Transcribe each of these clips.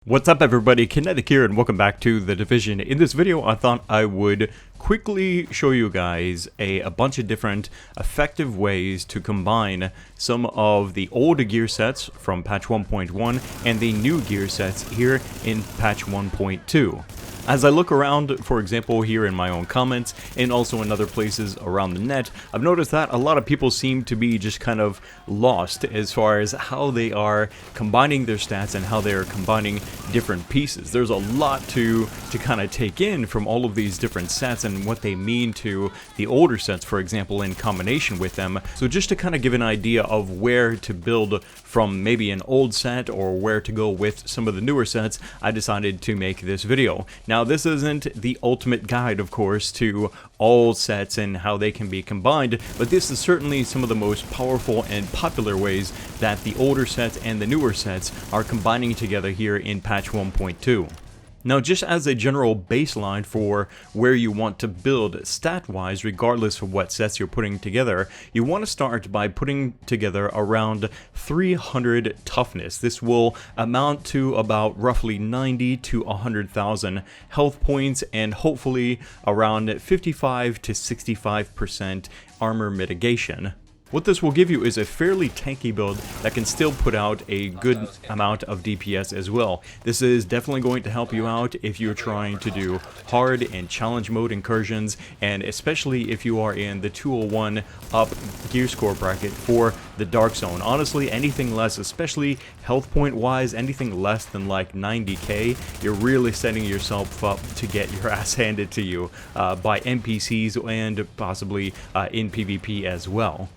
What's up everybody, Kinetic here and welcome back to The Division. In this video I thought I would quickly show you guys a bunch of different effective ways to combine some of the old gear sets from patch 1.1 and the new gear sets here in patch 1.2. As I look around, for example, here in my own comments and also in other places around the net, I've noticed that a lot of people seem to be just kind of lost as far as how they are combining their stats and how they are combining different pieces. There's a lot to kind of take in from all of these different sets and what they mean to the older sets, for example, in combination with them. So just to kind of give an idea of where to build from maybe an old set or where to go with some of the newer sets, I decided to make this video. Now, this isn't the ultimate guide, of course, to all sets and how they can be combined, but this is certainly some of the most powerful and popular ways that the older sets and the newer sets are combining together here in patch 1.2. Now, just as a general baseline for where you want to build stat-wise, regardless of what sets you're putting together, you want to start by putting together around 300 toughness. This will amount to about roughly 90 to 100,000 health points and hopefully around 55 to 65% armor mitigation. What this will give you is a fairly tanky build that can still put out a good amount of DPS as well. This is definitely going to help you out if you're trying to do hard and challenge mode incursions, and especially if you are in the 201 up gear score bracket for the Dark Zone. Honestly, anything less, especially health point wise, anything less than like 90k, you're really setting yourself up to get your ass handed to you by NPCs and possibly in PvP as well.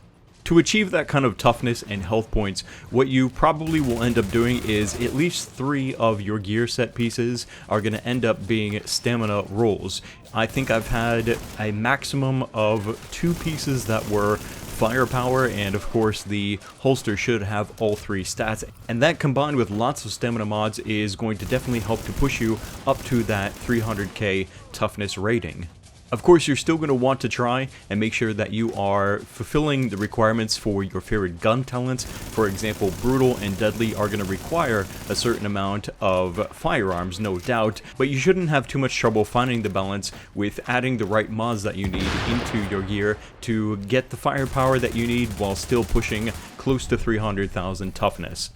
To achieve that kind of toughness and health points, what you probably will end up doing is at least 3 of your gear set pieces are going to end up being stamina rolls. I think I've had a maximum of 2 pieces that were firepower, and of course the holster should have all 3 stats, and that combined with lots of stamina mods is going to definitely help to push you up to that 300k toughness rating. Of course, you're still going to want to try and make sure that you are fulfilling the requirements for your favorite gun talents. For example, Brutal and Deadly are going to require a certain amount of firearms, no doubt, but you shouldn't have too much trouble finding the balance with adding the right mods that you need into your gear to get the firepower that you need while still pushing close to 300,000 toughness.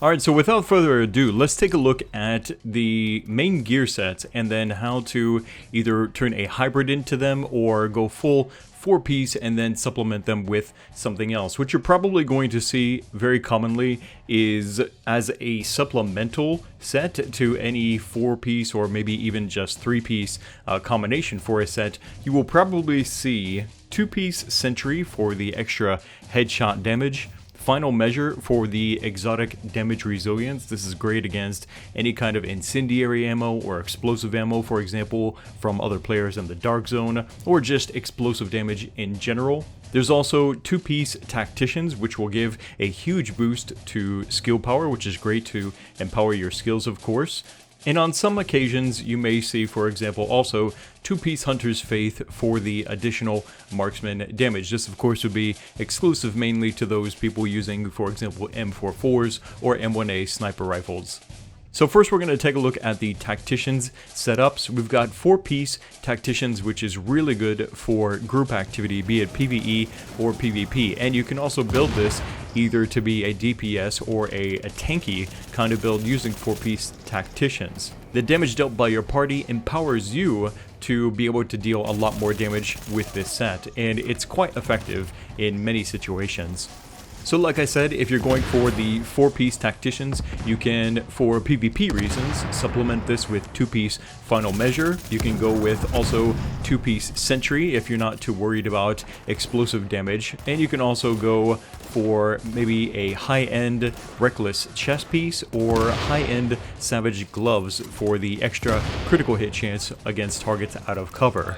Alright, so without further ado, let's take a look at the main gear sets and then how to either turn a hybrid into them or go full 4-piece and then supplement them with something else. What you're probably going to see very commonly is as a supplemental set to any 4-piece or maybe even just 3-piece combination for a set, you will probably see 2-piece Sentry for the extra headshot damage, Final Measure for the exotic damage resilience. This is great against any kind of incendiary ammo or explosive ammo, for example, from other players in the Dark Zone, or just explosive damage in general. There's also 2-piece Tacticians, which will give a huge boost to skill power, which is great to empower your skills, of course. And on some occasions, you may see, for example, also 2-piece Hunter's Faith for the additional marksman damage. This, of course, would be exclusive mainly to those people using, for example, M44s or M1A sniper rifles. So first we're going to take a look at the Tacticians setups. We've got 4-piece Tacticians, which is really good for group activity, be it PvE or PvP. And you can also build this either to be a DPS or a tanky kind of build using 4-piece Tacticians. The damage dealt by your party empowers you to be able to deal a lot more damage with this set, and it's quite effective in many situations. So like I said, if you're going for the 4-piece Tacticians, you can, for PvP reasons, supplement this with 2-piece Final Measure. You can go with also 2-piece Sentry if you're not too worried about explosive damage. And you can also go for maybe a high-end Reckless chest piece or high-end Savage gloves for the extra critical hit chance against targets out of cover.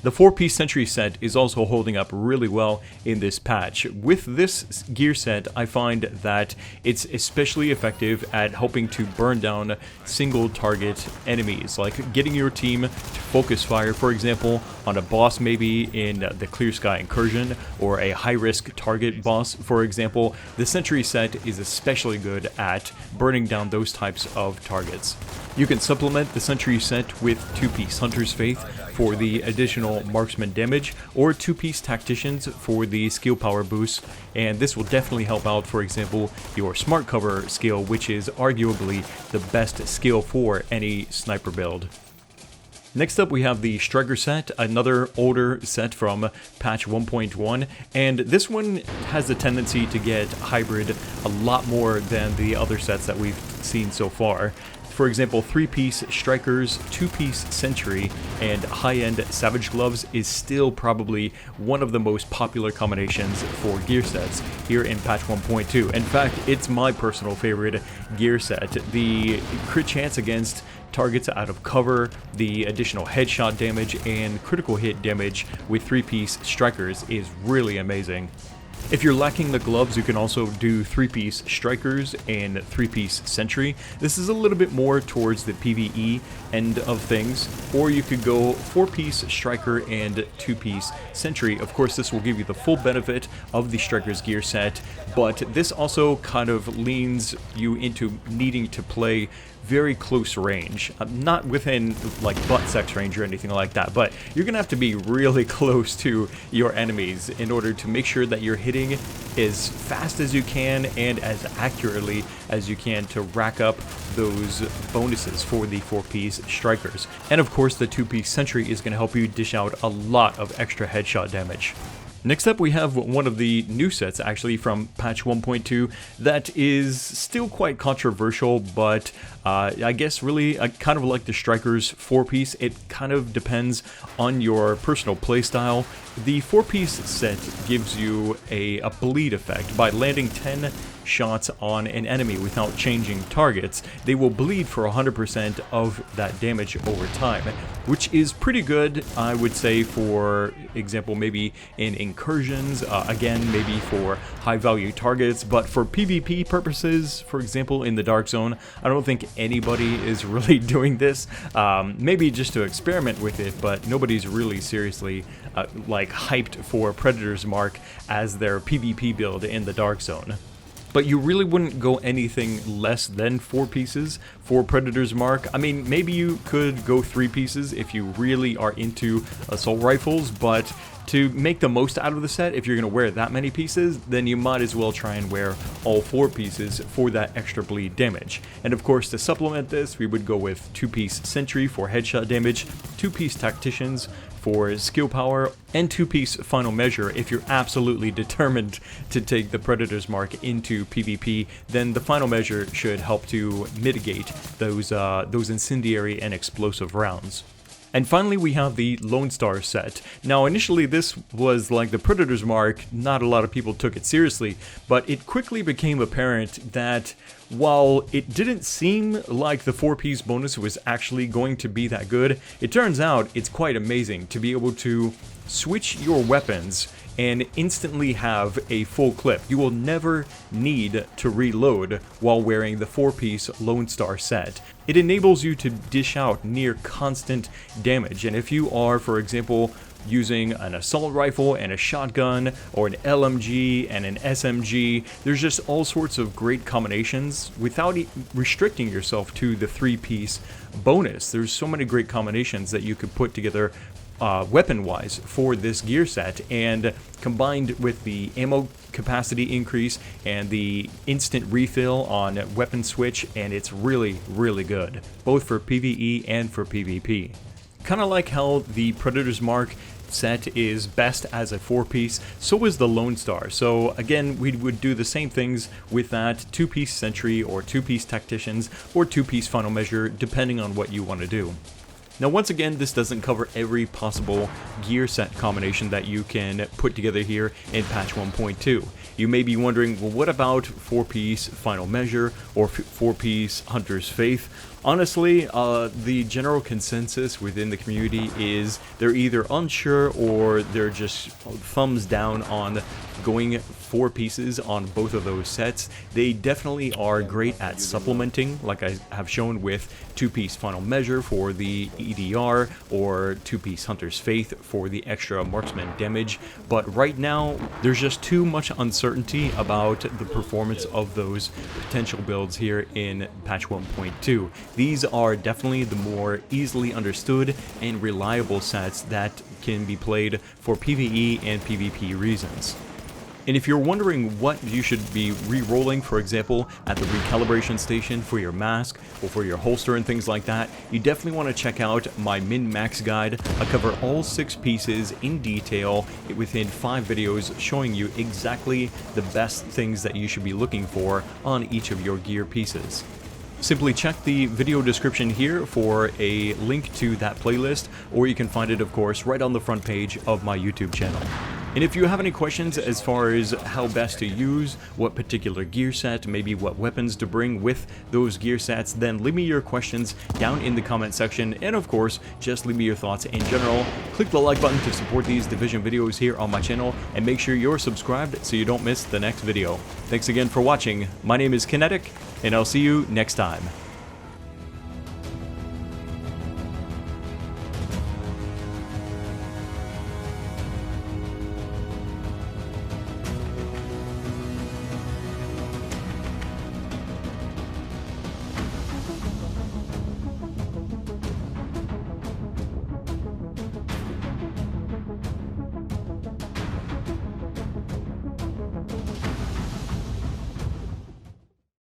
The 4-piece Sentry set is also holding up really well in this patch. With this gear set, I find that it's especially effective at helping to burn down single target enemies, like getting your team to focus fire, for example, on a boss maybe in the Clear Sky Incursion, or a high-risk target boss, for example. The Sentry set is especially good at burning down those types of targets. You can supplement the Sentry set with 2-piece Hunter's Faith for the additional marksman damage, or 2-piece Tacticians for the skill power boost, and this will definitely help out, for example, your Smart Cover skill, which is arguably the best skill for any sniper build. Next up we have the Striker set, another older set from patch 1.1, and this one has a tendency to get hybrid a lot more than the other sets that we've seen so far. For example, 3-piece Strikers, 2-piece Sentry, and high-end Savage Gloves is still probably one of the most popular combinations for gear sets here in patch 1.2. In fact, it's my personal favorite gear set. The crit chance against targets out of cover, the additional headshot damage, and critical hit damage with 3-piece Strikers is really amazing. If you're lacking the gloves, you can also do 3-piece Strikers and 3-piece Sentry. This is a little bit more towards the PvE end of things, or you could go 4-piece Striker and 2-piece Sentry. Of course, this will give you the full benefit of the Striker's gear set, but this also kind of leans you into needing to play very close range. Not within like butt sex range or anything like that, but you're gonna have to be really close to your enemies in order to make sure that you're hitting as fast as you can and as accurately as you can to rack up those bonuses for the 4-piece Strikers. And of course, the 2-piece Sentry is going to help you dish out a lot of extra headshot damage. Next up, we have one of the new sets, actually, from patch 1.2 that is still quite controversial, but I guess really kind of like the Striker's 4-piece. It kind of depends on your personal playstyle. The 4-piece set gives you a bleed effect. By landing 10 shots on an enemy without changing targets, they will bleed for 100% of that damage over time, which is pretty good, I would say, for example, maybe in incursions, again, maybe for high value targets, but for PvP purposes, for example, in the Dark Zone, I don't think anybody is really doing this, maybe just to experiment with it, but nobody's really seriously like hyped for Predator's Mark as their PvP build in the Dark Zone. But you really wouldn't go anything less than 4 pieces for Predator's Mark. I mean, maybe you could go 3 pieces if you really are into assault rifles, but to make the most out of the set, if you're going to wear that many pieces, then you might as well try and wear all 4 pieces for that extra bleed damage. And of course, to supplement this, we would go with 2-piece Sentry for headshot damage, 2-piece Tacticians for skill power, and 2-piece Final Measure. If you're absolutely determined to take the Predator's Mark into PvP, then the Final Measure should help to mitigate those incendiary and explosive rounds. And finally, we have the Lone Star set. Now, initially this was like the Predator's Mark, not a lot of people took it seriously, but it quickly became apparent that while it didn't seem like the 4-piece bonus was actually going to be that good, it turns out it's quite amazing to be able to switch your weapons and instantly have a full clip. You will never need to reload while wearing the 4-piece Lone Star set. It enables you to dish out near constant damage, and if you are, for example, using an assault rifle and a shotgun, or an LMG and an SMG, there's just all sorts of great combinations without restricting yourself to the 3-piece bonus. There's so many great combinations that you could put together weapon-wise for this gear set, and combined with the ammo capacity increase and the instant refill on weapon switch, and it's really, really good, both for PvE and for PvP. Kind of like how the Predator's Mark set is best as a 4-piece, so is the Lone Star. So again, we would do the same things with that 2-piece Sentry or 2-piece Tacticians or 2-piece Final Measure, depending on what you want to do. Now once again, this doesn't cover every possible gear set combination that you can put together here in patch 1.2. You may be wondering, well, what about 4-piece Final Measure or 4-piece Hunter's Faith? Honestly, the general consensus within the community is they're either unsure or they're just thumbs down on going 4 pieces on both of those sets. They definitely are great at supplementing, like I have shown with 2-piece Final Measure for the EDR or 2-piece Hunter's Faith for the extra marksman damage, but right now there's just too much uncertainty about the performance of those potential builds here in patch 1.2. These are definitely the more easily understood and reliable sets that can be played for PvE and PvP reasons. And if you're wondering what you should be re-rolling, for example, at the recalibration station for your mask or for your holster and things like that, you definitely want to check out my min-max guide. I cover all 6 pieces in detail within 5 videos showing you exactly the best things that you should be looking for on each of your gear pieces. Simply check the video description here for a link to that playlist, or you can find it, of course, right on the front page of my YouTube channel. And if you have any questions as far as how best to use what particular gear set, maybe what weapons to bring with those gear sets, then leave me your questions down in the comment section, and of course, just leave me your thoughts in general. Click the like button to support these Division videos here on my channel, and make sure you're subscribed so you don't miss the next video. Thanks again for watching. My name is Kinetic, and I'll see you next time.